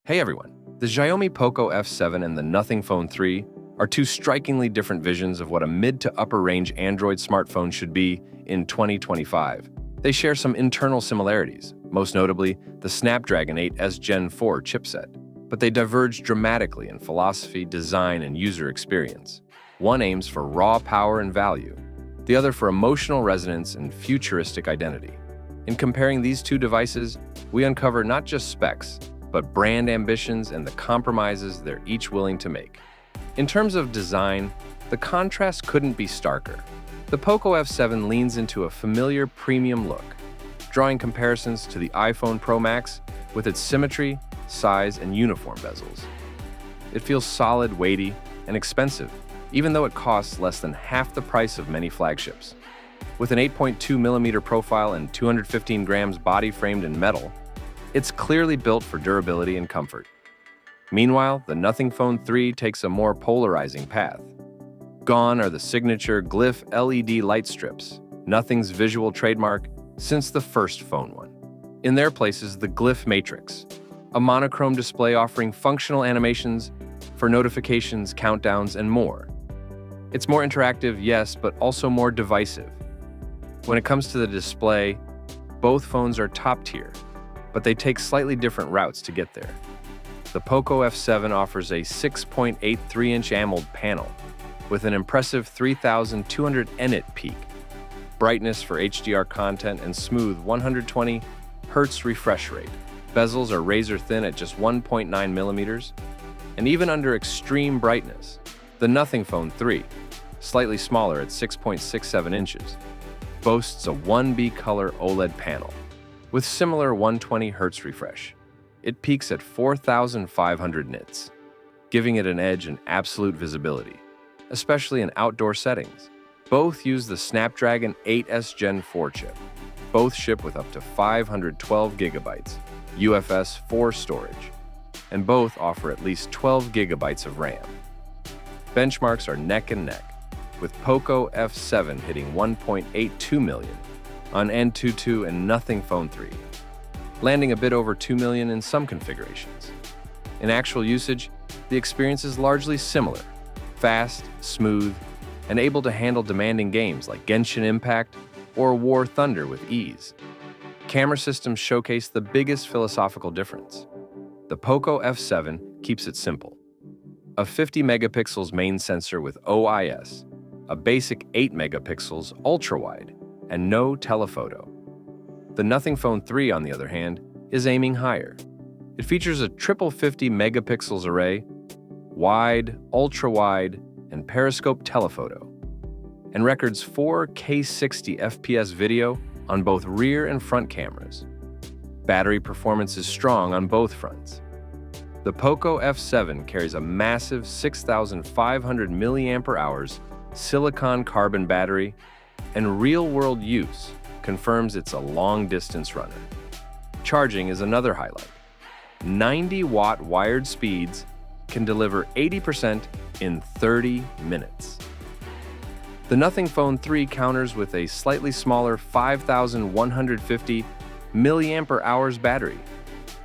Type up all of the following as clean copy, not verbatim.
Hey everyone, the Xiaomi Poco F7 and the Nothing Phone 3 are two strikingly different visions of what a mid to upper range Android smartphone should be in 2025. They share some internal similarities, most notably the Snapdragon 8's Gen 4 chipset, but they diverge dramatically in philosophy, design, and user experience. One aims for raw power and value, the other for emotional resonance and futuristic identity. In comparing these two devices, we uncover not just specs, but brand ambitions and the compromises they're each willing to make. In terms of design, the contrast couldn't be starker. The Poco F7 leans into a familiar premium look, drawing comparisons to the iPhone Pro Max with its symmetry, size, and uniform bezels. It feels solid, weighty, and expensive, even though it costs less than half the price of many flagships. With an 8.2mm profile and 215 grams body framed in metal, it's clearly built for durability and comfort. Meanwhile, the Nothing Phone 3 takes a more polarizing path. Gone are the signature glyph-LED light strips, Nothing's visual trademark since the first phone one. In their place is the glyph matrix, a monochrome display offering functional animations for notifications, countdowns, and more. It's more interactive, yes, but also more divisive. When it comes to the display, both phones are top tier, but they take slightly different routes to get there. The Poco F7 offers a 6.83-inch AMOLED panel with an impressive 3200 nit peak, brightness for HDR content, and smooth 120 Hz refresh rate. Bezels are razor thin at just 1.9 millimeters, and even under extreme brightness, the Nothing Phone 3, slightly smaller at 6.67 inches, boasts a 1B color OLED panel with similar 120 Hz refresh. It peaks at 4,500 nits, giving it an edge in absolute visibility, especially in outdoor settings. Both use the Snapdragon 8's Gen 4 chip. Both ship with up to 512 gigabytes UFS 4 storage, and both offer at least 12 gigabytes of RAM. Benchmarks are neck and neck, with Poco F7 hitting 1.82 million on N22 and Nothing Phone 3, landing a bit over 2 million in some configurations. In actual usage, the experience is largely similar: fast, smooth, and able to handle demanding games like Genshin Impact or War Thunder with ease. Camera systems showcase the biggest philosophical difference. The Poco F7 keeps it simple. A 50 megapixels main sensor with OIS, a basic 8 megapixels ultra-wide, and no telephoto. The Nothing Phone 3, on the other hand, is aiming higher. It features a triple 50 megapixels array, wide, ultra-wide, and periscope telephoto, and records 4K 60 FPS video on both rear and front cameras. Battery performance is strong on both fronts. The Poco F7 carries a massive 6,500 mAh silicon carbon battery, and real-world use confirms it's a long-distance runner. Charging is another highlight. 90-watt wired speeds can deliver 80% in 30 minutes. The Nothing Phone 3 counters with a slightly smaller 5,150 mAh battery,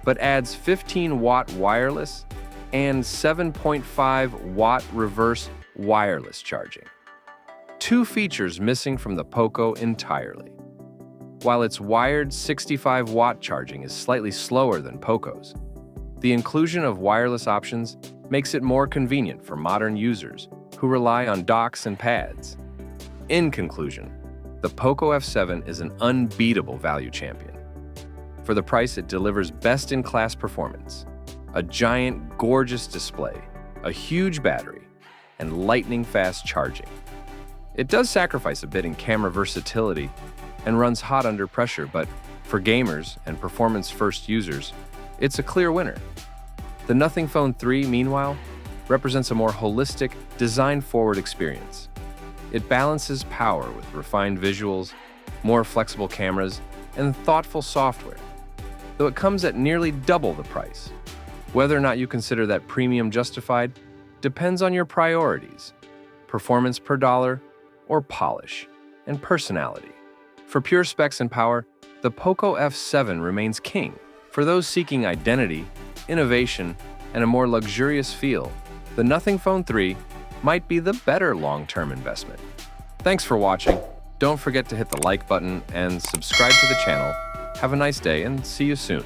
but adds 15-watt wireless and 7.5-watt reverse wireless charging. Two features missing from the Poco entirely. While its wired 65-watt charging is slightly slower than Poco's, the inclusion of wireless options makes it more convenient for modern users who rely on docks and pads. In conclusion, the Poco F7 is an unbeatable value champion. For the price, it delivers best-in-class performance, a giant, gorgeous display, a huge battery, and lightning-fast charging. It does sacrifice a bit in camera versatility and runs hot under pressure, but for gamers and performance-first users, it's a clear winner. The Nothing Phone 3, meanwhile, represents a more holistic, design-forward experience. It balances power with refined visuals, more flexible cameras, and thoughtful software, though it comes at nearly double the price. Whether or not you consider that premium justified depends on your priorities: performance per dollar, or polish and personality. For pure specs and power, the Poco F7 remains king. For those seeking identity, innovation, and a more luxurious feel, the Nothing Phone 3 might be the better long-term investment. Thanks for watching. Don't forget to hit the like button and subscribe to the channel. Have a nice day and see you soon.